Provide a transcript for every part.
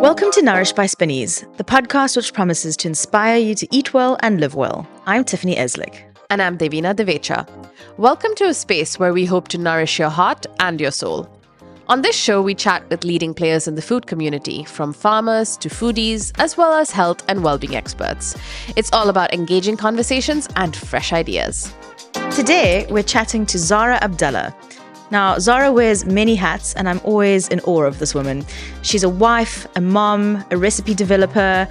Welcome to Nourish by Spinneys, the podcast which promises to inspire you to eat well and live well. I'm Tiffany Eslick. And I'm Devina Devecha. Welcome to a space where we hope to nourish your heart and your soul. On this show, we chat with leading players in the food community, from farmers to foodies, as well as health and well-being experts. It's all about engaging conversations and fresh ideas. Today, we're chatting to Zahra Abdalla. Now, Zahra wears many hats, and I'm always in awe of this woman. She's a wife, a mom, a recipe developer.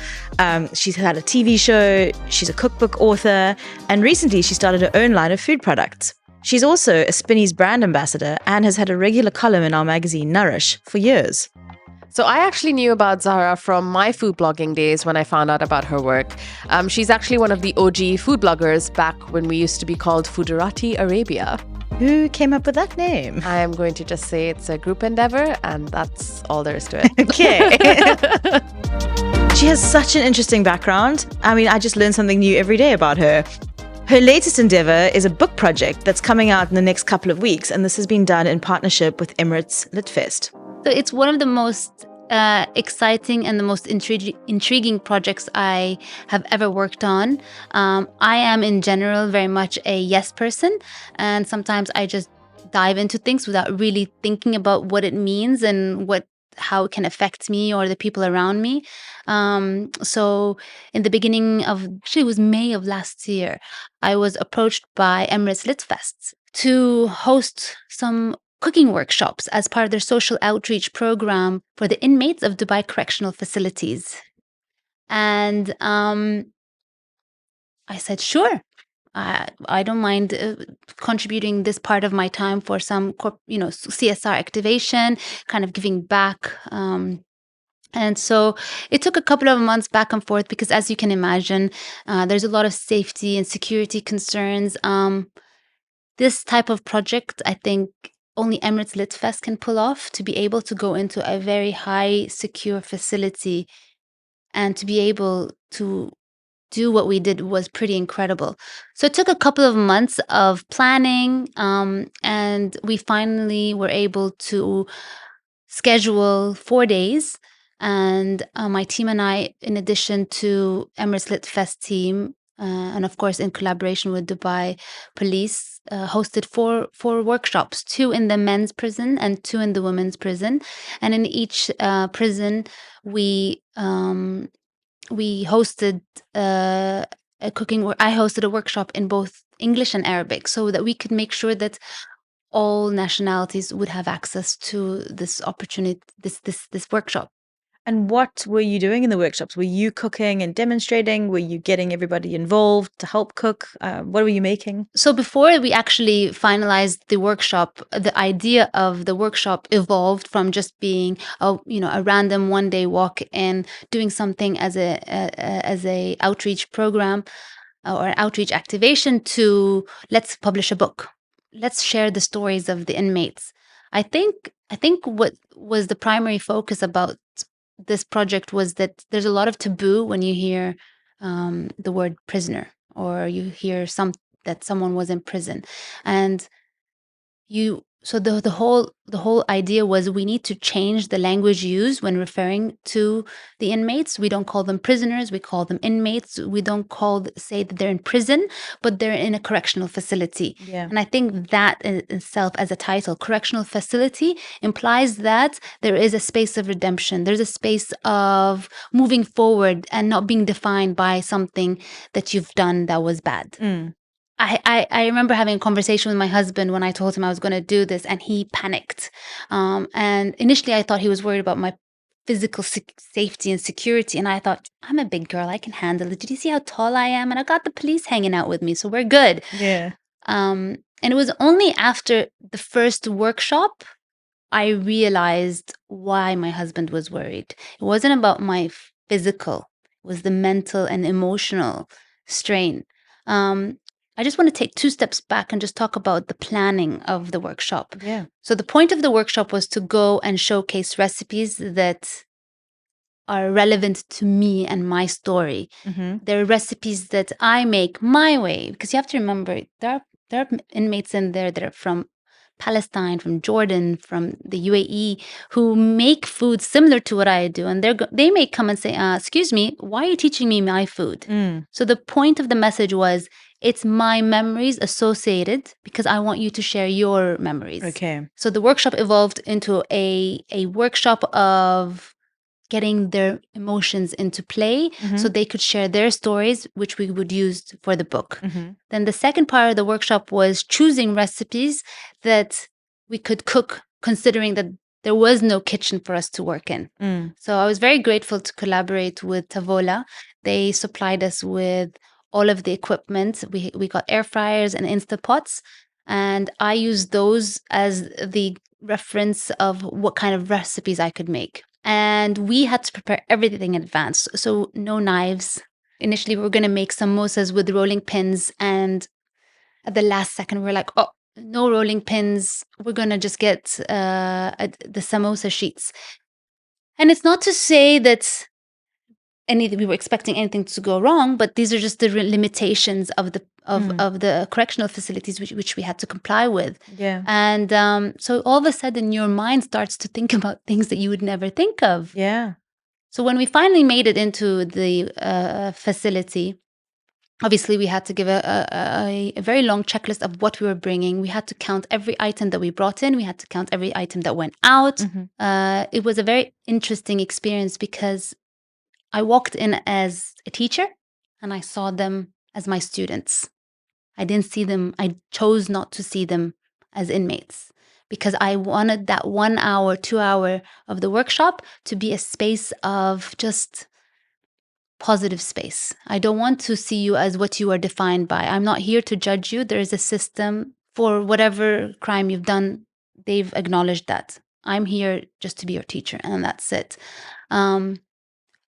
She's had a TV show. She's a cookbook author. And recently, she started her own line of food products. She's also a Spinneys brand ambassador and has had a regular column in our magazine, Nourish, for years. So I actually knew about Zahra from my food blogging days when I found out about her work. She's actually one of the OG food bloggers back when we used to be called Fooderati Arabia. Who came up with that name? I am going to just say it's a group endeavor, and that's all there is to it. Okay. She has such an interesting background. I mean, I just learn something new every day about her. Her latest endeavor is a book project that's coming out in the next couple of weeks, and this has been done in partnership with Emirates Litfest. So it's one of the most exciting and the most intriguing projects I have ever worked on. I am in general very much a yes person, and sometimes I just dive into things without really thinking about what it means and how it can affect me or the people around me. So in the beginning of, actually it was May of last year, I was approached by Emirates Litfest to host some cooking workshops as part of their social outreach program for the inmates of Dubai correctional facilities. And I said, sure, I don't mind contributing this part of my time for some CSR activation, kind of giving back. And so it took a couple of months back and forth because, as you can imagine, there's a lot of safety and security concerns. This type of project, I think, only Emirates Litfest can pull off, to be able to go into a very high secure facility and to be able to do what we did was pretty incredible. So it took a couple of months of planning, and we finally were able to schedule 4 days. And my team and I, in addition to Emirates Litfest team, and of course in collaboration with Dubai Police, hosted four workshops, 2 in the men's prison and 2 in the women's prison. And in each prison, we hosted I hosted a workshop in both English and Arabic, so that we could make sure that all nationalities would have access to this opportunity, this workshop. And what were you doing in the workshops? Were you cooking and demonstrating? Were you getting everybody involved to help cook? What were you making? So before we actually finalized the workshop, the idea of the workshop evolved from just being a random one-day walk and doing something as a outreach program or an outreach activation to let's publish a book. Let's share the stories of the inmates. I think what was the primary focus about this project was that there's a lot of taboo when you hear the word prisoner, or you hear that someone was in prison, and so the whole idea was we need to change the language used when referring to the inmates. We don't call them prisoners, we call them inmates. We don't say that they're in prison, but they're in a correctional facility. Yeah. And I think that in itself, as a title, correctional facility, implies that there is a space of redemption. There's a space of moving forward and not being defined by something that you've done that was bad. Mm. I remember having a conversation with my husband when I told him I was going to do this, and he panicked. And initially I thought he was worried about my physical safety and security. And I thought, I'm a big girl, I can handle it. Did you see how tall I am? And I got the police hanging out with me, so we're good. Yeah. And it was only after the first workshop I realized why my husband was worried. It wasn't about my physical, it was the mental and emotional strain. I just want to take 2 steps back and just talk about the planning of the workshop. Yeah. So the point of the workshop was to go and showcase recipes that are relevant to me and my story. Mm-hmm. There are recipes that I make my way, because you have to remember there are inmates in there that are from Palestine, from Jordan, from the UAE, who make food similar to what I do. And they may come and say, excuse me, why are you teaching me my food? So the point of the message was, it's my memories associated because I want you to share your memories. Okay. So the workshop evolved into a workshop of getting their emotions into play so they could share their stories, which we would use for the book. Then the second part of the workshop was choosing recipes that we could cook, considering that there was no kitchen for us to work in. So I was very grateful to collaborate with Tavola. They supplied us with all of the equipment. We got air fryers and Instapots, and I used those as the reference of what kind of recipes I could make. And we had to prepare everything in advance. So no knives. Initially, we were going to make samosas with rolling pins. And at the last second, we were like, oh, no rolling pins. We're going to just get the samosa sheets. And it's not to say that we were expecting anything to go wrong, but these are just the limitations of the correctional facilities which we had to comply with. Yeah. And so all of a sudden your mind starts to think about things that you would never think of. Yeah. So when we finally made it into the facility, obviously we had to give a very long checklist of what we were bringing. We had to count every item that we brought in. We had to count every item that went out. It was a very interesting experience because I walked in as a teacher and I saw them as my students. I didn't see them. I chose not to see them as inmates because I wanted that 1 hour, 2 hour of the workshop to be a space of just positive space. I don't want to see you as what you are defined by. I'm not here to judge you. There is a system for whatever crime you've done. They've acknowledged that. I'm here just to be your teacher, and that's it.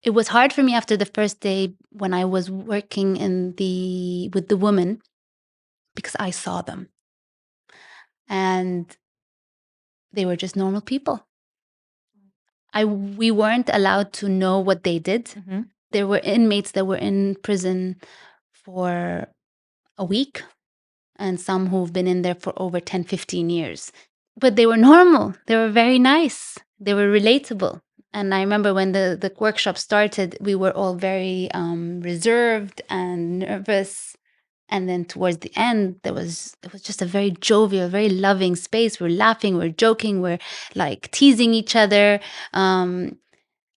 It was hard for me after the first day when I was working with the women because I saw them and they were just normal people. We weren't allowed to know what they did. There were inmates that were in prison for a week and some who've been in there for over 10, 15 years. But they were normal. They were very nice. They were relatable. And I remember when the workshop started, we were all very reserved and nervous. And then towards the end, it was just a very jovial, very loving space. We're laughing, we're joking, we're like teasing each other. And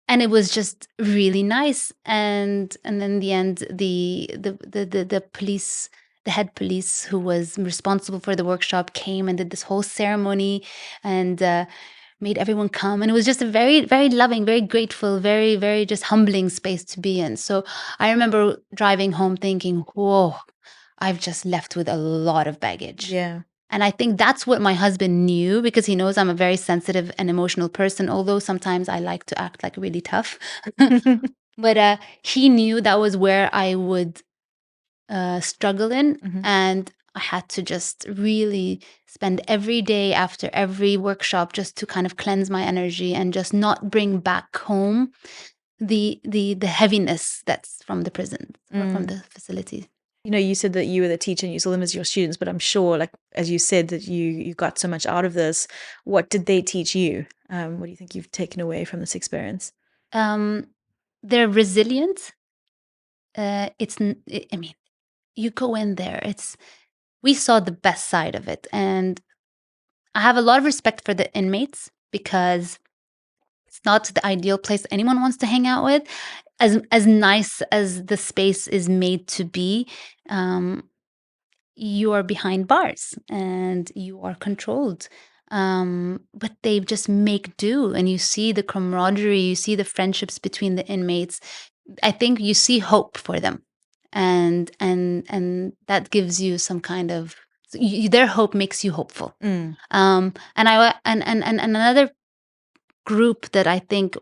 it was just really nice. And then in the end, the police, the head police who was responsible for the workshop came and did this whole ceremony and made everyone come. And it was just a very, very loving, very grateful, very, very just humbling space to be in. So I remember driving home thinking, whoa, I've just left with a lot of baggage. Yeah. And I think that's what my husband knew because he knows I'm a very sensitive and emotional person, although sometimes I like to act like really tough. But he knew that was where I would struggle in. And I had to just really spend every day after every workshop just to kind of cleanse my energy and just not bring back home the heaviness that's from the prison or from the facility. You know, you said that you were the teacher and you saw them as your students, but I'm sure, like, as you said, that you got so much out of this. What did they teach you? What do you think you've taken away from this experience? They're resilient. I mean, you go in there, we saw the best side of it. And I have a lot of respect for the inmates because it's not the ideal place anyone wants to hang out with. As nice as the space is made to be, you are behind bars and you are controlled. But they just make do, and you see the camaraderie, you see the friendships between the inmates. I think you see hope for them, and that gives you some kind of their hope makes you hopeful. And another group that I think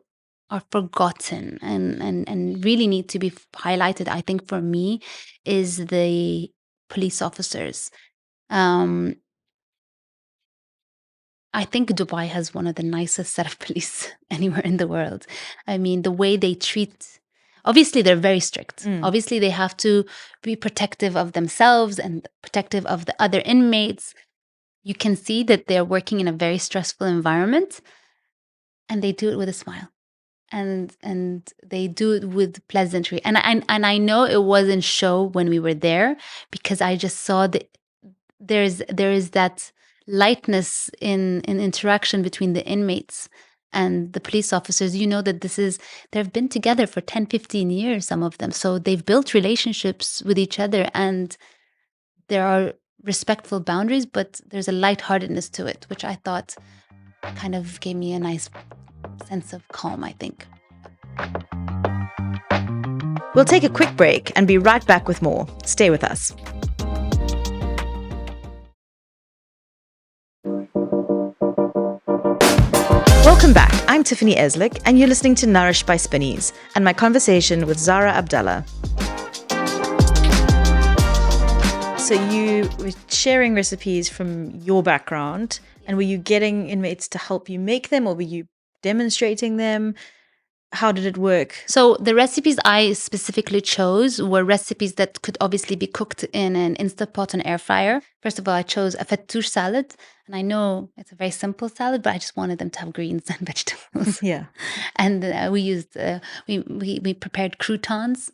are forgotten and really need to be highlighted, I think for me, is the police officers. I think Dubai has one of the nicest set of police anywhere in the world. I mean, the way they treat, obviously they're very strict. Obviously they have to be protective of themselves and protective of the other inmates. you can see that they're working in a very stressful environment, and they do it with a smile. And they do it with pleasantry. And I know it wasn't show when we were there, because I just saw that there is that lightness in interaction between the inmates and the police officers. You know that they've been together for 10-15 years, some of them, so they've built relationships with each other, and there are respectful boundaries, but there's a lightheartedness to it, which I thought kind of gave me a nice sense of calm, I think. We'll take a quick break and be right back with more. Stay with us. Welcome back. I'm Tiffany Eslick, and you're listening to Nourish by Spinneys and my conversation with Zahra Abdalla. So you were sharing recipes from your background, and were you getting inmates to help you make them, or were you demonstrating them? How did it work? So the recipes I specifically chose were recipes that could obviously be cooked in an Instapot and air fryer. First of all, I chose a fattoush salad. And I know it's a very simple salad, but I just wanted them to have greens and vegetables. Yeah. And we prepared croutons.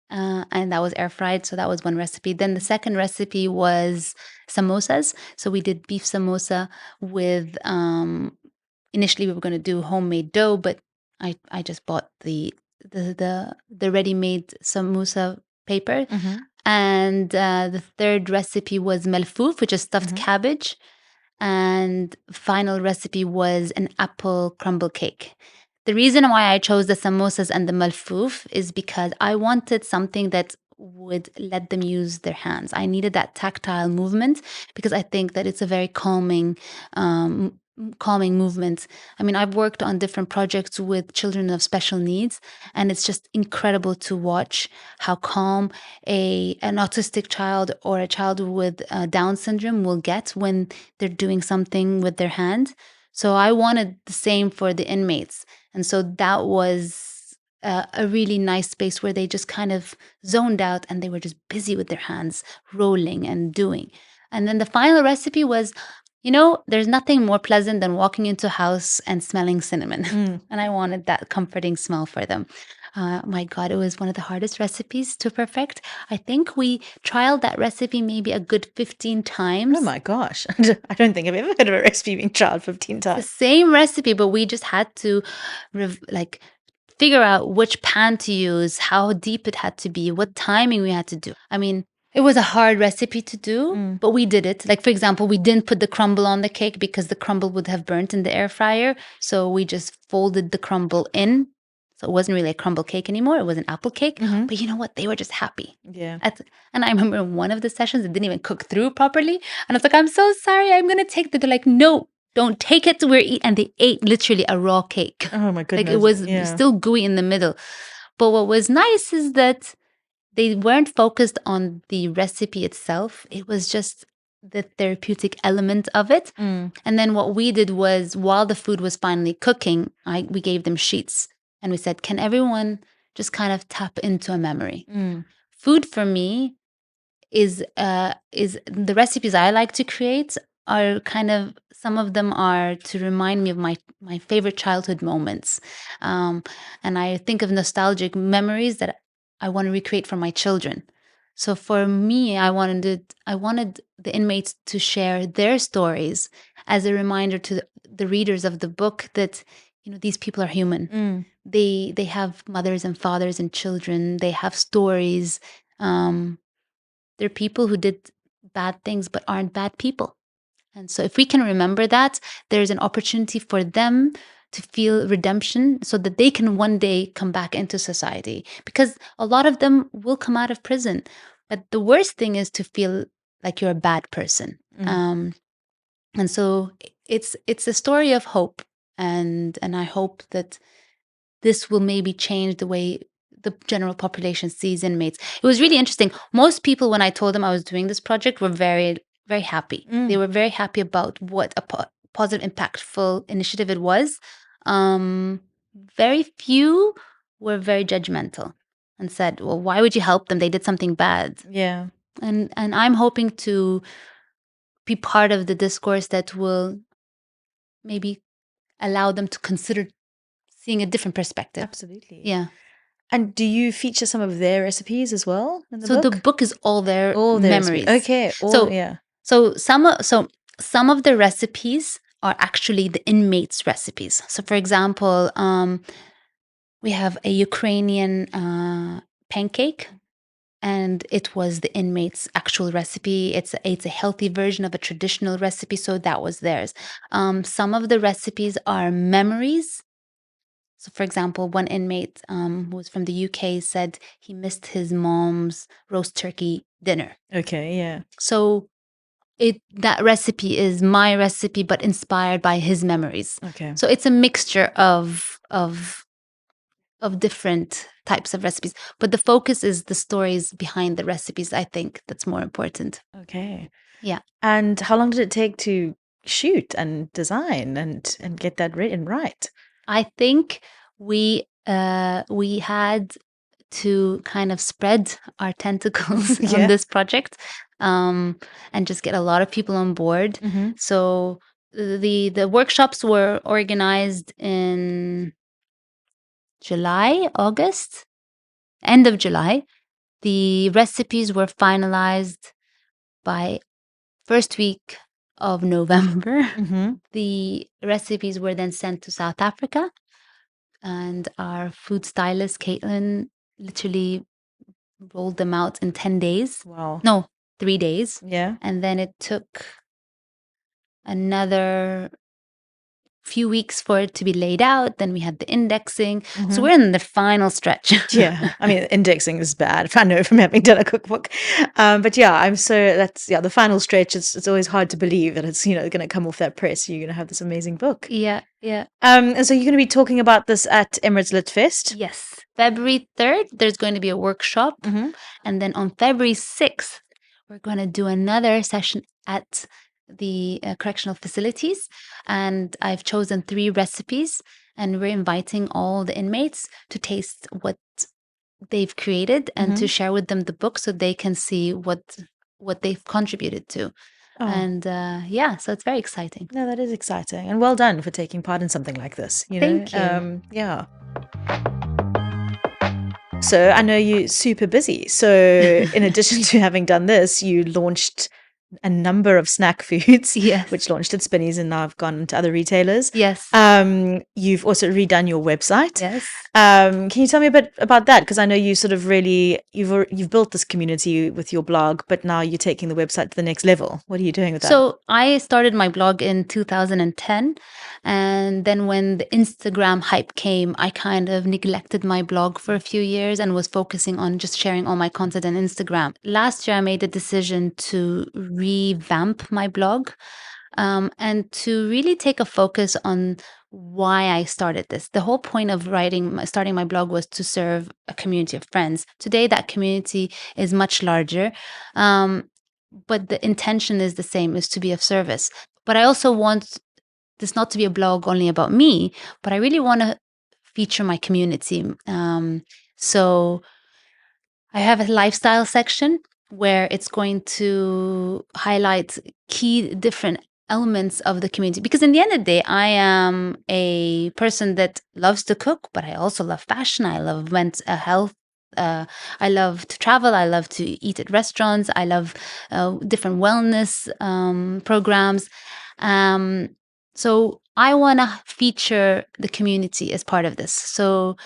And that was air fried. So that was one recipe. Then the second recipe was samosas. So we did beef samosa with, initially we were going to do homemade dough, but I just bought the ready-made samosa paper. Mm-hmm. And the third recipe was malfouf, which is stuffed cabbage. And final recipe was an apple crumble cake. The reason why I chose the samosas and the malfouf is because I wanted something that would let them use their hands. I needed that tactile movement because I think that it's a very calming movement. I mean, I've worked on different projects with children of special needs, and it's just incredible to watch how calm an autistic child or a child with Down syndrome will get when they're doing something with their hand. So I wanted the same for the inmates. And so that was a really nice space where they just kind of zoned out and they were just busy with their hands, rolling and doing. And then the final recipe was, there's nothing more pleasant than walking into a house and smelling cinnamon. And I wanted that comforting smell for them. My God, it was one of the hardest recipes to perfect. I think we trialed that recipe maybe a good 15 times. Oh my gosh. I don't think I've ever heard of a recipe being trialed 15 times. The same recipe, but we just had to figure out which pan to use, how deep it had to be, what timing we had to do. I mean, it was a hard recipe to do, but we did it. Like, for example, we didn't put the crumble on the cake because the crumble would have burnt in the air fryer. So we just folded the crumble in. So it wasn't really a crumble cake anymore. It was an apple cake. But you know what? They were just happy. Yeah. And I remember in one of the sessions, it didn't even cook through properly. And I was like, I'm so sorry. I'm going to take the... They're like, no, don't take it. We're eating. And they ate literally a raw cake. Oh my goodness. Like it was still gooey in the middle. But what was nice is that they weren't focused on the recipe itself. It was just the therapeutic element of it. And then what we did was, while the food was finally cooking, we gave them sheets. And we said, can everyone just kind of tap into a memory? Food for me is the recipes I like to create are kind of, some of them are to remind me of my favorite childhood moments. And I think of nostalgic memories that I want to recreate for my children. So for me, I wanted the inmates to share their stories as a reminder to the readers of the book that, these people are human. They have mothers and fathers and children. They have stories. They're people who did bad things but aren't bad people. And so if we can remember that, there's an opportunity for them to feel redemption so that they can one day come back into society. Because a lot of them will come out of prison. But the worst thing is to feel like you're a bad person. And so it's a story of hope. And I hope that this will maybe change the way the general population sees inmates. It was really interesting. Most people, when I told them I was doing this project, were very, very happy. They were very happy about what a positive, impactful initiative it was. Very few were very judgmental and said, well, why would you help them? They did something bad. Yeah. And I'm hoping to be part of the discourse that will maybe allow them to consider seeing a different perspective. Absolutely. Yeah. And do you feature some of their recipes as well in the So book? the book is all their All their memories. recipes. Okay. Yeah. So some of the recipes are actually the inmates' recipes. So for example, we have a Ukrainian pancake, and it was the inmates' actual recipe. It's a healthy version of a traditional recipe, so that was theirs. Some of the recipes are memories. So, for example, one inmate who was from the UK said he missed his mom's roast turkey dinner. Okay. Yeah. So that recipe is my recipe, but inspired by his memories. Okay. So it's a mixture of different types of recipes, but the focus is the stories behind the recipes. I think that's more important. Okay. Yeah. And how long did it take to shoot and design and get that written right? I think we had to kind of spread our tentacles Yeah. on this project, and just get a lot of people on board. Mm-hmm. So the workshops were organized in July, August, end of July. The recipes were finalized by first week of November. Mm-hmm. The recipes were then sent to South Africa, and our food stylist, Caitlin, literally rolled them out in 10 days. Wow. No, 3 days. Yeah. And then it took another few weeks for it to be laid out. Then we had the indexing. Mm-hmm. So we're in the final stretch. Yeah. I mean, indexing is bad. I know from having done a cookbook. But yeah, the final stretch. It's always hard to believe that it's, going to come off that press. You're going to have this amazing book. Yeah, yeah. And so you're going to be talking about this at Emirates Lit Fest. Yes. February 3rd, there's going to be a workshop. Mm-hmm. And then on February 6th, we're going to do another session at the correctional facilities. And I've chosen 3 recipes, and we're inviting all the inmates to taste what they've created and to share with them the book so they can see what they've contributed to. Oh. And so it's very exciting. No, that is exciting. And well done for taking part in something like this. Thank you. Yeah. So I know you're super busy. So in addition to having done this, you launched a number of snack foods, Yes. which launched at Spinneys and now have gone to other retailers. Yes. You've also redone your website. Yes. Can you tell me a bit about that? Because I know you sort of really you've built this community with your blog, but now you're taking the website to the next level. What are you doing with that? So I started my blog in 2010, and then when the Instagram hype came, I kind of neglected my blog for a few years and was focusing on just sharing all my content on Instagram. Last year, I made the decision to revamp my blog, and to really take a focus on why I started this. The whole point of starting my blog was to serve a community of friends. Today, that community is much larger, but the intention is the same, is to be of service. But I also want this not to be a blog only about me, but I really want to feature my community. So I have a lifestyle section where it's going to highlight key different elements of the community, because in the end of the day, I am a person that loves to cook, but I also love fashion. I love health. I love to travel. I love to eat at restaurants. I love different wellness programs. So I want to feature the community as part of this. So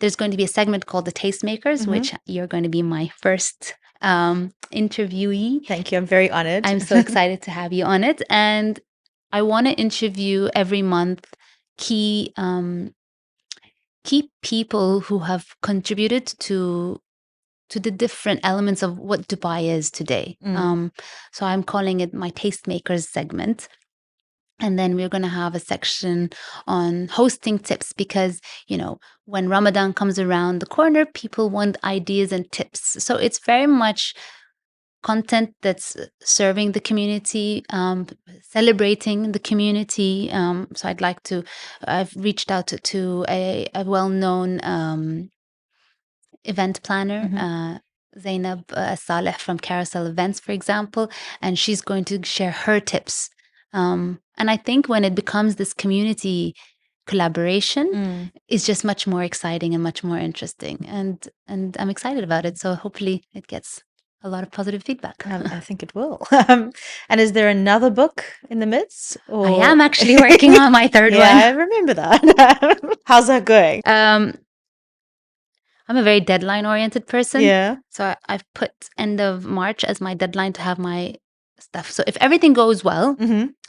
there's going to be a segment called the Tastemakers, which you're going to be my first interviewee. Thank you. I'm very honored. I'm so excited to have you on it. And I want to interview every month key people who have contributed to the different elements of what Dubai is today. So I'm calling it my Tastemakers segment. And then we're going to have a section on hosting tips because, when Ramadan comes around the corner, people want ideas and tips. So it's very much content that's serving the community, celebrating the community. So I've reached out to a well-known event planner Zainab Saleh from Carousel Events, for example, and she's going to share her tips. And I think when it becomes this community collaboration, it's just much more exciting and much more interesting. And I'm excited about it. So hopefully it gets a lot of positive feedback. I think it will. And is there another book in the midst? I am actually working on my third one. I remember that. How's that going? I'm a very deadline-oriented person. Yeah. So I've put end of March as my deadline to have my stuff. So if everything goes well,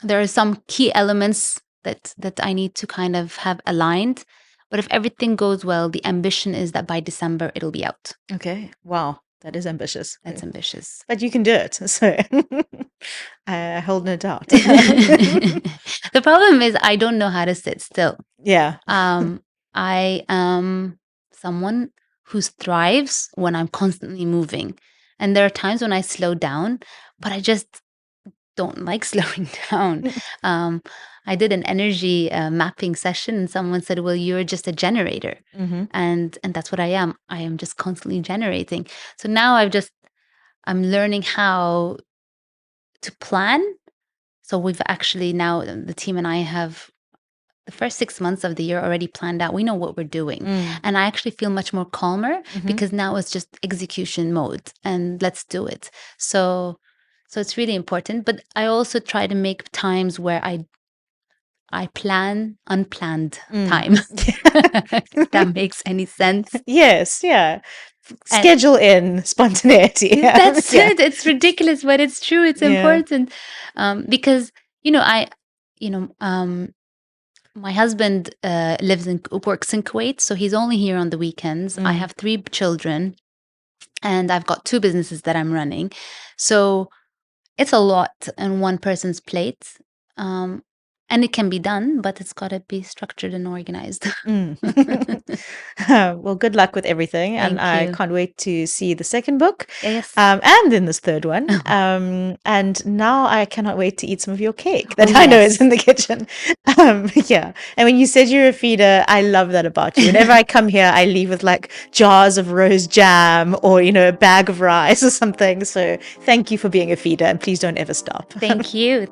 there are some key elements that I need to kind of have aligned. But if everything goes well, the ambition is that by December, it'll be out. Okay. Wow. That is ambitious. That's ambitious. But you can do it. So I hold no doubt. The problem is I don't know how to sit still. Yeah. I am someone who thrives when I'm constantly moving. And there are times when I slow down, but I just don't like slowing down. I did an energy mapping session and someone said, well, you're just a generator. And that's what I am. I am just constantly generating. So now I'm learning how to plan. So we've actually now, the team and I have the first 6 months of the year already planned out. We know what we're doing. And I actually feel much more calmer because now it's just execution mode and let's do it. So it's really important. But I also try to make times where I plan unplanned time. If that makes any sense. Yes, yeah. Schedule in spontaneity. That's it. It's ridiculous, but it's true. It's important. Because, my husband works in Kuwait, so he's only here on the weekends. I have 3 children, and I've got 2 businesses that I'm running. So it's a lot on one person's plate. And it can be done, but it's got to be structured and organized. Well, good luck with everything. Thank I you. can't wait to see the second book. Yes. And in this third one. And now I cannot wait to eat some of your cake that I know is in the kitchen. Yeah. And when you said you're a feeder, I love that about you. Whenever I come here, I leave with like jars of rose jam or, a bag of rice or something. So thank you for being a feeder and please don't ever stop. Thank you.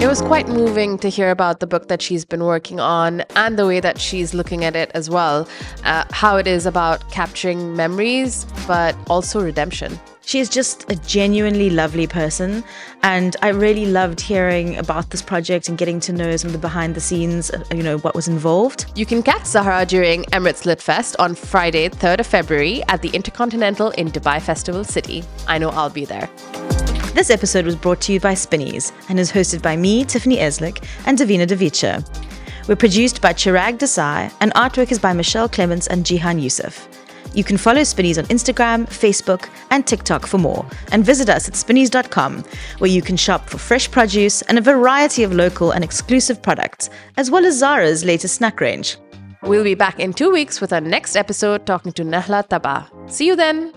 It was quite moving to hear about the book that she's been working on and the way that she's looking at it as well. How it is about capturing memories, but also redemption. She is just a genuinely lovely person. And I really loved hearing about this project and getting to know some of the behind the scenes, what was involved. You can catch Zahra during Emirates Lit Fest on Friday, 3rd of February at the Intercontinental in Dubai Festival City. I know I'll be there. This episode was brought to you by Spinneys and is hosted by me, Tiffany Eslick, and Davina Devicha. We're produced by Chirag Desai, and artwork is by Michelle Clements and Jihan Youssef. You can follow Spinneys on Instagram, Facebook, and TikTok for more, and visit us at spinneys.com, where you can shop for fresh produce and a variety of local and exclusive products, as well as Zahra's latest snack range. We'll be back in 2 weeks with our next episode talking to Nahla Taba. See you then!